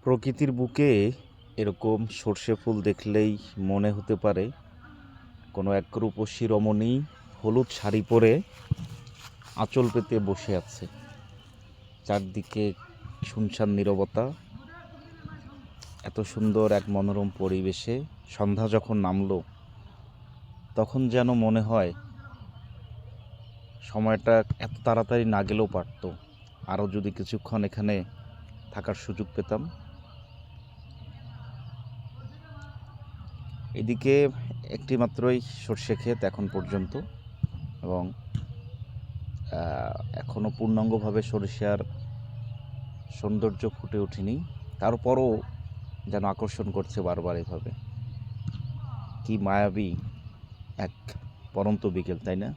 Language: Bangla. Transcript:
প্রকৃতির বুকে এরকম সর্ষে ফুল দেখলেই মনে হতে পারে কোনো এক রূপসী রমণী হলুদ শাড়ি পরে আঁচল পেতে বসে আছে। চারদিকে শুনশান নীরবতা। এত সুন্দর এক মনোরম পরিবেশে সন্ধ্যা যখন নামলো তখন যেন মনে হয় সময়টা এত তাড়াতাড়ি না গেলেও পারতো, আরও যদি কিছুক্ষণ এখানে থাকার সুযোগ পেতাম। এদিকে একটি মাত্রই সর্ষে ক্ষেত এখন পর্যন্ত, এবং এখনও পূর্ণাঙ্গভাবে সরিষার সৌন্দর্য ফুটে ওঠেনি। তারপরও যেন আকর্ষণ করছে বারবার এভাবে। কি মায়াবী এক পরন্ত বিকেল, তাই না?